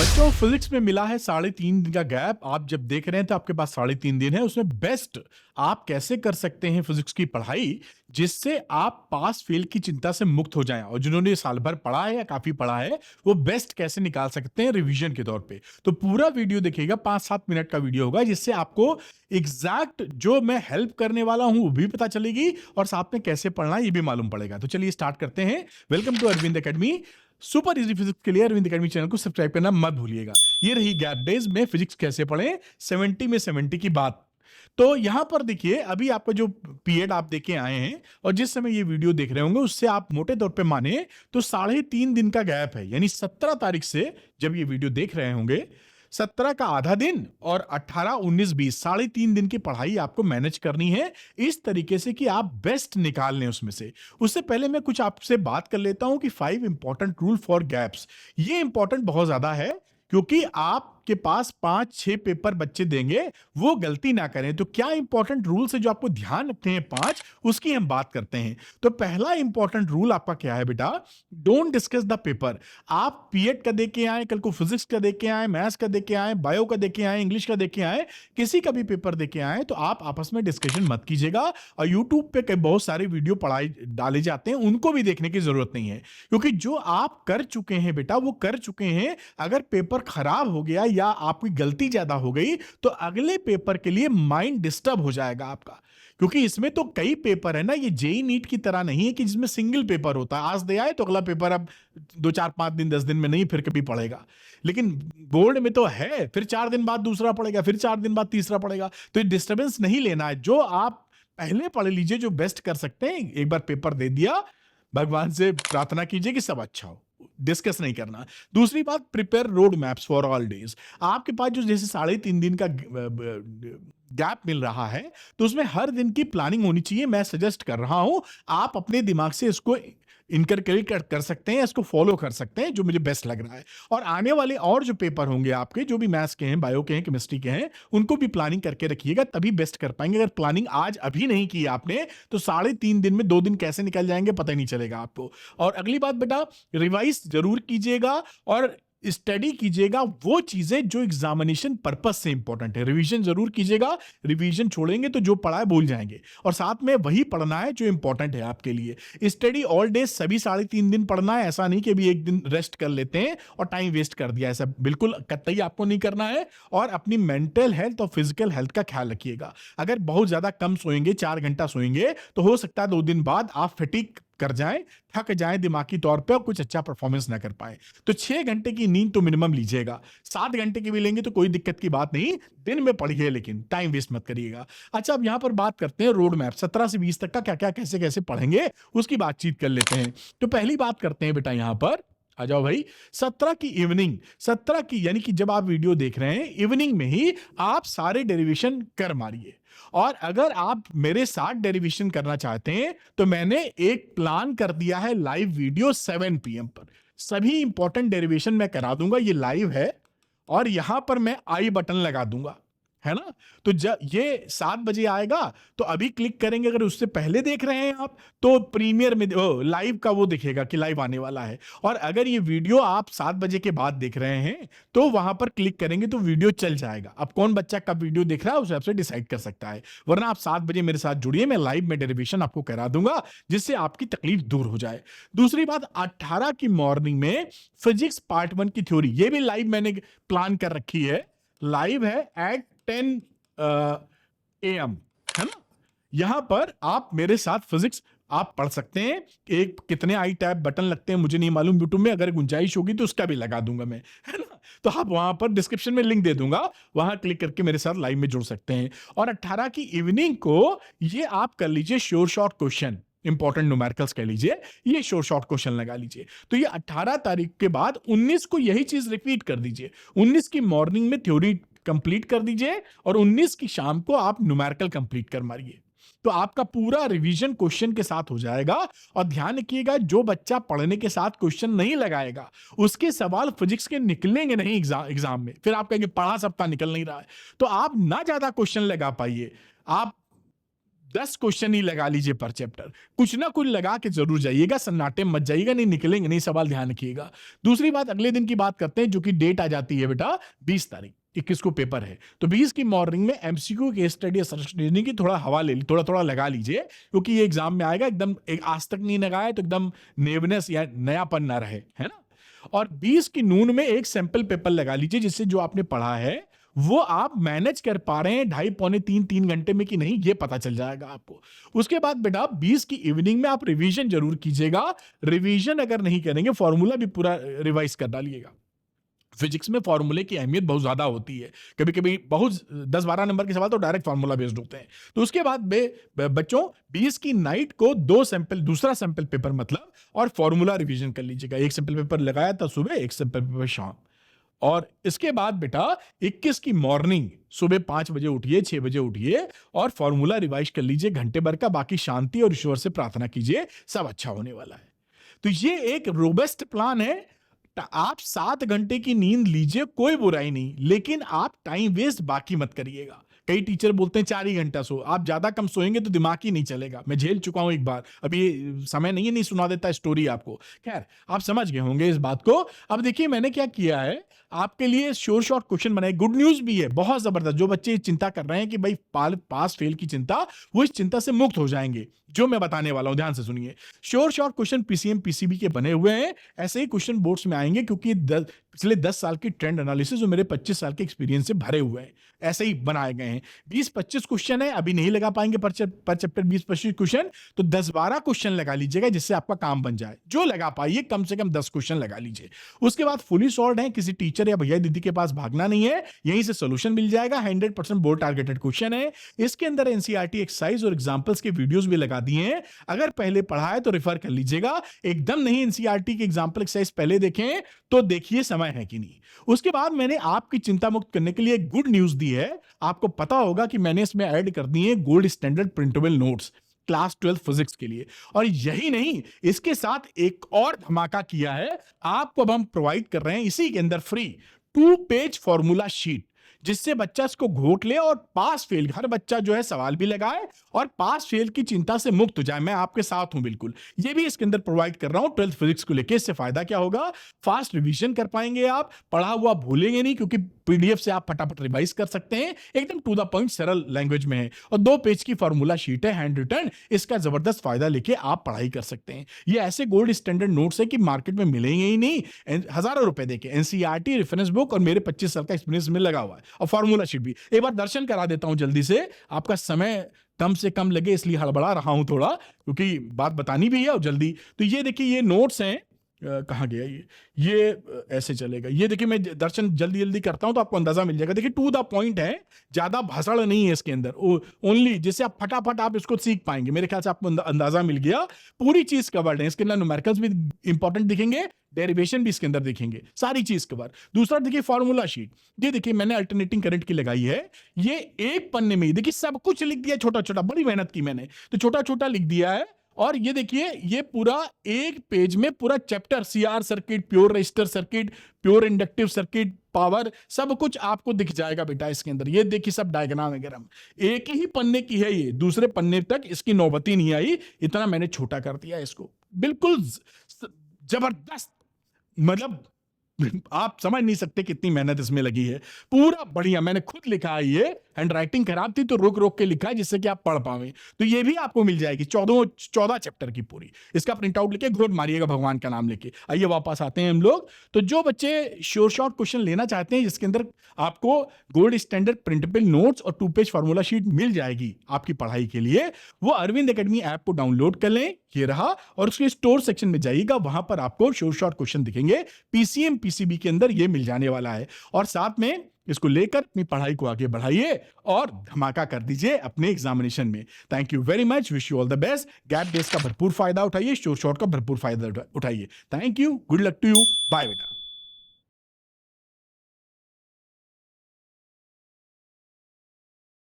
बच्चों फिजिक्स में मिला है 3.5 दिन का गैप। आप जब देख रहे हैं तो आपके पास 3.5 दिन है। उसमें बेस्ट आप कैसे कर सकते हैं फिजिक्स की पढ़ाई जिससे आप पास फेल की चिंता से मुक्त हो जाएं, और जिन्होंने साल भर पढ़ा है या काफी पढ़ा है वो बेस्ट कैसे निकाल सकते हैं रिवीजन के तौर पे। तो पूरा वीडियो देखिएगा, 5-7 मिनट का वीडियो होगा जिससे आपको एग्जैक्ट जो मैं हेल्प करने वाला हूं वो भी पता चलेगी और साथ में कैसे पढ़ना ये भी मालूम पड़ेगा। तो चलिए स्टार्ट करते हैं। Welcome to Arvind academy. Super easy physics के लिए अरविंद एकेडमी चैनल को सब्सक्राइब करना मत भूलिएगा। ये रही गैप डेज में फिजिक्स कैसे पढ़ें 70 में 70 की बात। तो यहां पर देखिए, अभी आपका जो पीरियड आप देखे आए हैं और जिस समय ये वीडियो देख रहे होंगे उससे आप मोटे तौर पे माने तो 3.5 दिन का गैप है। यानी 17 तारीख से जब ये वीडियो देख रहे होंगे, 17 का आधा दिन और 18, 19, 20 3.5 दिन की पढ़ाई आपको मैनेज करनी है इस तरीके से कि आप बेस्ट निकाल लें उसमें से। उससे पहले मैं कुछ आपसे बात कर लेता हूं कि 5 इंपॉर्टेंट रूल फॉर गैप्स। ये इंपॉर्टेंट बहुत ज्यादा है क्योंकि आपके पास 5-6 पेपर बच्चे देंगे, वो गलती ना करें। तो क्या इंपॉर्टेंट रूल्स है जो आपको ध्यान रखने हैं 5, उसकी हम बात करते हैं। तो पहला इंपॉर्टेंट रूल आपका क्या है बेटा? Don't discuss the paper. आप पीएड का देके आए, कल को फिजिक्स का देके आए, मैथ्स का देके आए, बायो का देके आए, इंग्लिश का देके आए, किसी का भी पेपर देके आए तो आप आपस में डिस्कशन मत कीजिएगा। और यूट्यूब पे बहुत सारे वीडियो पढ़ाई डाले जाते हैं, उनको भी देखने की जरूरत नहीं है क्योंकि जो आप कर चुके हैं बेटा वो कर चुके हैं। अगर पेपर खराब हो गया या आपकी गलती ज्यादा हो गई तो अगले पेपर के लिए माइंड डिस्टर्ब हो जाएगा आपका, क्योंकि इसमें तो कई पेपर है ना। ये जेई नीट की तरह नहीं है कि जिसमें सिंगल पेपर होता है, आज दे आए तो अगला पेपर अब 2-4-5 दिन 10 दिन में नहीं फिर कभी पढ़ेगा। लेकिन बोर्ड में तो है, फिर 4 दिन बाद दूसरा पढ़ेगा, फिर 4 दिन बाद तीसरा पढ़ेगा। तो ये डिस्टर्बेंस नहीं लेना है। जो आप पहले पढ़ लीजिए, जो बेस्ट कर सकते हैं, एक बार पेपर दे दिया, भगवान से प्रार्थना कीजिए कि सब अच्छा हो, डिस्कस नहीं करना। दूसरी बात, prepare road maps for all days. आपके पास जो जैसे 3.5 दिन का गैप मिल रहा है तो उसमें हर दिन की प्लानिंग होनी चाहिए। मैं सजेस्ट कर रहा हूं आप अपने दिमाग से इसको इनकरकेट कर सकते हैं, इसको फॉलो कर सकते हैं, जो मुझे बेस्ट लग रहा है। और आने वाले और जो पेपर होंगे आपके, जो भी मैथ्स के हैं, बायो के हैं, केमिस्ट्री के हैं, उनको भी प्लानिंग करके रखिएगा, तभी बेस्ट कर पाएंगे। अगर प्लानिंग आज अभी नहीं की आपने तो 3.5 दिन में 2 दिन कैसे निकल जाएंगे पता ही नहीं चलेगा आपको। और अगली बात बेटा, रिवाइज जरूर कीजिएगा और स्टडी कीजिएगा वो चीजें जो एग्जामिनेशन पर्पस से इंपॉर्टेंट है। रिवीजन जरूर कीजिएगा, रिवीजन छोड़ेंगे तो जो पढ़ा है भूल जाएंगे, और साथ में वही पढ़ना है जो इंपॉर्टेंट है आपके लिए। स्टडी ऑल डे, सभी 3.5 दिन पढ़ना है। ऐसा नहीं कि अभी एक दिन रेस्ट कर लेते हैं और टाइम वेस्ट कर दिया, ऐसा बिल्कुल कतई आपको नहीं करना है। और अपनी मेंटल हेल्थ और फिजिकल हेल्थ का ख्याल रखिएगा। अगर बहुत ज्यादा कम सोएंगे, 4 घंटा सोएंगे, तो हो सकता है 2 दिन बाद आप फटीग कर जाएं, थक जाएं दिमागी तौर पे और कुछ अच्छा परफॉर्मेंस ना कर पाए। तो 6 घंटे की नींद तो मिनिमम लीजिएगा। 7 घंटे की भी लेंगे तो कोई दिक्कत की बात नहीं, दिन में पढ़िए लेकिन टाइम वेस्ट मत करिएगा। अच्छा, अब यहां पर बात करते हैं रोड मैप। 17 से 20 तक का क्या क्या कैसे कैसे पढ़ेंगे उसकी बातचीत कर लेते हैं। तो पहली बात करते हैं बेटा, यहां पर आ जाओ भाई। 17 की इवनिंग, 17 की यानी कि जब आप वीडियो देख रहे हैं इवनिंग में ही आप सारे डेरिवेशन कर मारिए। और अगर आप मेरे साथ डेरिवेशन करना चाहते हैं तो मैंने एक प्लान कर दिया है लाइव वीडियो 7 PM पर। सभी इंपॉर्टेंट डेरिवेशन मैं करा दूंगा, ये लाइव है और यहां पर मैं आई बटन लगा दूंगा, है ना। तो जब ये 7 बजे आएगा तो अभी क्लिक करेंगे। अगर उससे पहले देख रहे हैं आप तो प्रीमियर में लाइव का वो दिखेगा कि लाइव आने वाला है। और अगर ये वीडियो आप 7 बजे के बाद देख रहे हैं तो वहां पर क्लिक करेंगे तो वीडियो चल जाएगा। अब कौन बच्चा कब वीडियो देख रहा है उस हिसाब से डिसाइड कर सकता है। वरना आप 7 बजे मेरे साथ जुड़िए, मैं लाइव में डेरिवेशन आपको करा दूंगा जिससे आपकी तकलीफ दूर हो जाए। दूसरी बात, 18 की मॉर्निंग में फिजिक्स पार्ट 1 की थ्योरी, ये भी लाइव मैंने प्लान कर रखी है। लाइव है एट 10 AM, है ना। यहां पर आप मेरे साथ फिजिक्स आप पढ़ सकते हैं। एक कितने आई टैब बटन लगते हैं मुझे नहीं मालूम, यूट्यूब में अगर गुंजाइश होगी तो उसका भी लगा दूंगा मैं, है ना। तो आप वहां पर डिस्क्रिप्शन में लिंक दे दूंगा, वहां क्लिक करके मेरे साथ लाइव में जुड़ सकते हैं। और 18 की इवनिंग को ये आप कर लीजिए sure short question, important numericals कह लीजिए, ये श्योर शॉर्ट क्वेश्चन लगा लीजिए। तो ये 18 तारीख के बाद 19 को यही चीज रिपीट कर दीजिए। 19 की मॉर्निंग में थ्योरी कंप्लीट कर दीजिए और 19 की शाम को आप न्यूमेरिकल कंप्लीट कर मारिए। तो आपका पूरा रिवीजन क्वेश्चन के साथ हो जाएगा। और ध्यान रखिएगा, जो बच्चा पढ़ने के साथ क्वेश्चन नहीं लगाएगा उसके सवाल फिजिक्स के निकलेंगे नहीं एग्जाम में। फिर आप कहेंगे पढ़ा सबका निकल नहीं रहा है। तो आप ना ज्यादा क्वेश्चन लगा पाइए, आप 10 क्वेश्चन ही लगा लीजिए पर चैप्टर, कुछ ना कुछ लगा के जरूर जाइएगा, सन्नाटे में मत जाइएगा, नहीं निकलेंगे नहीं सवाल, ध्यान रखिएगा। दूसरी बात, अगले दिन की बात करते हैं, जो कि डेट आ जाती है बेटा 20 तारीख, 21 को पेपर है, तो 20 की मॉर्निंग में एमसीक्यू केस स्टडी रीजनिंग की थोड़ा हवा ले, थोड़ा थोड़ा लगा लीजिए, क्योंकि ये एग्जाम में आएगा, एकदम आज तक नहीं लगाया तो एकदम नेवनेस या नयापन ना रहे, है ना। और 20 की नून में एक सैंपल पेपर लगा लीजिए, जिससे जो आपने पढ़ा है वो आप मैनेज कर पा रहे हैं 2.5 पौने 3 घंटे में कि नहीं, ये पता चल जाएगा आपको। उसके बाद बेटा 20 की इवनिंग में आप रिवीजन जरूर कीजिएगा। रिवीजन अगर नहीं करेंगे, फॉर्मूला भी पूरा रिवाइज कर डालिएगा। फिजिक्स में फॉर्मूले की अहमियत बहुत ज्यादा होती है, कभी कभी बहुत 10-12 नंबर के सवाल तो डायरेक्ट फॉर्मूला बेस्ड होते हैं। तो उसके बाद बच्चों 20 की नाइट को दूसरा सैंपल पेपर मतलब और फॉर्मूला रिवीजन कर लीजिएगा। एक सैंपल पेपर लगाया था सुबह, एक सैंपल पेपर शाम। और इसके बाद बेटा 21 की मॉर्निंग सुबह 5 बजे उठिए, 6 बजे उठिए और फॉर्मूला रिवाइज कर लीजिए घंटे भर का। बाकी शांति और ईश्वर से प्रार्थना कीजिए, सब अच्छा होने वाला है। तो ये एक रोबस्ट प्लान है। आप 7 घंटे की नींद लीजिए, कोई बुराई नहीं, लेकिन आप टाइम वेस्ट बाकी मत करिएगा। कई टीचर बोलते हैं 4 ही घंटा सो, आप ज्यादा कम सोएंगे तो दिमाग ही नहीं चलेगा। मैं झेल चुका हूं एक बार, अभी समय नहीं सुना देता स्टोरी आपको। खैर आप समझ गए होंगे इस बात को। अब देखिए मैंने क्या किया है, आपके लिए शोर शॉर्ट क्वेश्चन बनाए। गुड न्यूज भी है बहुत जबरदस्त, जो बच्चे चिंता कर रहे हैं कि भाई पास फेल की चिंता, वो इस चिंता से मुक्त हो जाएंगे, जो मैं बताने वाला हूं ध्यान से सुनिए। शोर शॉर्ट क्वेश्चन पीसीएम पीसीबी के बने हुए हैं, ऐसे ही क्वेश्चन बोर्ड्स में आएंगे, क्योंकि पिछले 10 साल की ट्रेंड एनालिसिस और मेरे 25 साल के एक्सपीरियंस से भरे हुए हैं, ऐसे ही बनाए गए हैं। 20-25 क्वेश्चन है, अभी नहीं लगा पाएंगे पर चैप्टर 20-25 क्वेश्चन, तो 10-12 क्वेश्चन लगा लीजिएगा, जिससे आपका काम बन जाए। जो लगा पाइए कम से कम 10 क्वेश्चन लगा लीजिए। उसके बाद फुली सॉल्व है, किसी टीचर या भैया दीदी के पास भागना नहीं है, यहीं से सोल्यूशन मिल जाएगा। 100% बोर्ड टारगेटेड क्वेश्चन है। इसके अंदर एनसीईआरटी एक्सरसाइज और एग्जांपल्स के वीडियोस भी लगा दिए हैं, अगर पहले पढ़ा है तो रेफर कर लीजिएगा। एकदम नहीं एनसीईआरटी के एग्जांपल एक्सरसाइज पहले देखें तो देखिए समय है कि नहीं। उसके बाद मैंने आपकी चिंता मुक्त करने के लिए एक गुड न्यूज दी है। आपको पता होगा कि मैंने इसमें ऐड कर दिए gold standard printable notes class 12 physics के लिए। और यही नहीं, इसके साथ एक और धमाका किया है, आपको अब हम प्रोवाइड कर रहे हैं इसी के अंदर फ्री 2 पेज फॉर्मूला शीट, जिससे बच्चा इसको घोट ले और पास फेल, हर बच्चा जो है सवाल भी लगाए और पास फेल की चिंता से मुक्त हो जाए। मैं आपके साथ हूं बिल्कुल, ये भी इसके अंदर प्रोवाइड कर रहा हूं 12th फिजिक्स को लेकर। इससे फायदा क्या होगा, फास्ट रिवीजन कर पाएंगे, आप पढ़ा हुआ भूलेंगे नहीं, क्योंकि पीडीएफ से आप फटाफट रिवाइज कर सकते हैं, एकदम टू द पॉइंट सरल लैंग्वेज में है। और 2 पेज की फॉर्मूला शीट है, हैंड रिटन, इसका जबरदस्त फायदा लेके आप पढ़ाई कर सकते हैं। ये ऐसे गोल्ड स्टैंडर्ड नोट्स है कि मार्केट में मिलेंगे ही नहीं, हजारों रुपए देके। एनसीईआरटी रेफरेंस बुक और मेरे 25 साल का एक्सपीरियंस में लगा हुआ है, और फॉर्मूला शीट भी। एक बार दर्शन करा देता हूं जल्दी से, आपका समय कम से कम लगे इसलिए हड़बड़ा रहा हूं थोड़ा, क्योंकि बात बतानी भी है और जल्दी। तो ये देखिए, ये नोट्स हैं, कहाँ गया ये ऐसे चलेगा। ये देखिए मैं दर्शन जल्दी जल्दी करता हूं तो आपको अंदाजा मिल जाएगा। देखिए टू द पॉइंट है, ज्यादा भाषण नहीं है इसके अंदर, ओनली जिससे आप फटाफट आप इसको सीख पाएंगे। मेरे ख्याल से आपको अंदाजा मिल गया, पूरी चीज कवर्ड है। इसके अंदर न्यूमेरिकल्स भी इंपॉर्टेंट दिखेंगे, डेरिवेशन भी इसके अंदर दिखेंगे, सारी चीज कवर। दूसरा देखिए फॉर्मूला शीट, ये देखिए मैंने अल्टरनेटिंग करंट की लगाई है, ये एक पन्ने में देखिए सब कुछ लिख दिया, छोटा छोटा, बड़ी मेहनत की मैंने, तो छोटा छोटा लिख दिया है। और ये देखिए, ये पूरा एक पेज में पूरा chapter, CR circuit, pure resistor circuit, pure inductive circuit, power, सब कुछ आपको दिख जाएगा बेटा इसके अंदर। ये देखिए सब डायग्राम वगैरह, एक ही पन्ने की है, ये दूसरे पन्ने तक इसकी नौबती नहीं आई, इतना मैंने छोटा कर दिया इसको। बिल्कुल जबरदस्त, मतलब आप समझ नहीं सकते कितनी मेहनत इसमें लगी है। पूरा बढ़िया, मैंने खुद लिखा है, ये हैंडराइटिंग खराब थी तो रोक रोक के लिखा है, जिससे कि आप पढ़ पावे। तो ये भी आपको मिल जाएगी 14 चैप्टर की पूरी। इसका प्रिंट आउट लेके घोट मारिएगा भगवान का नाम लेके। आइए वापस आते हैं हम लोग। तो जो बच्चे श्योर शॉर्ट क्वेश्चन लेना चाहते हैं, जिसके अंदर आपको गोल्ड स्टैंडर्ड प्रिंटेबल नोट्स और 2 पेज फॉर्मूला शीट मिल जाएगी आपकी पढ़ाई के लिए, वो अरविंद एकेडमी ऐप को डाउनलोड कर लें, ये रहा। और उसके स्टोर सेक्शन में जाइएगा, वहां पर आपको श्योर शॉर्ट क्वेश्चन दिखेंगे, पीसीएम पीसीबी के अंदर ये मिल जाने वाला है। और साथ में इसको लेकर अपनी पढ़ाई को आगे बढ़ाइए और धमाका कर दीजिए अपने एग्जामिनेशन में। Thank you very much, wish you all the best. Gap days का भरपूर फायदा उठाइए, श्योर शॉर्ट का भरपूर फायदा उठाइए। Thank you, good luck to you, bye बेटा।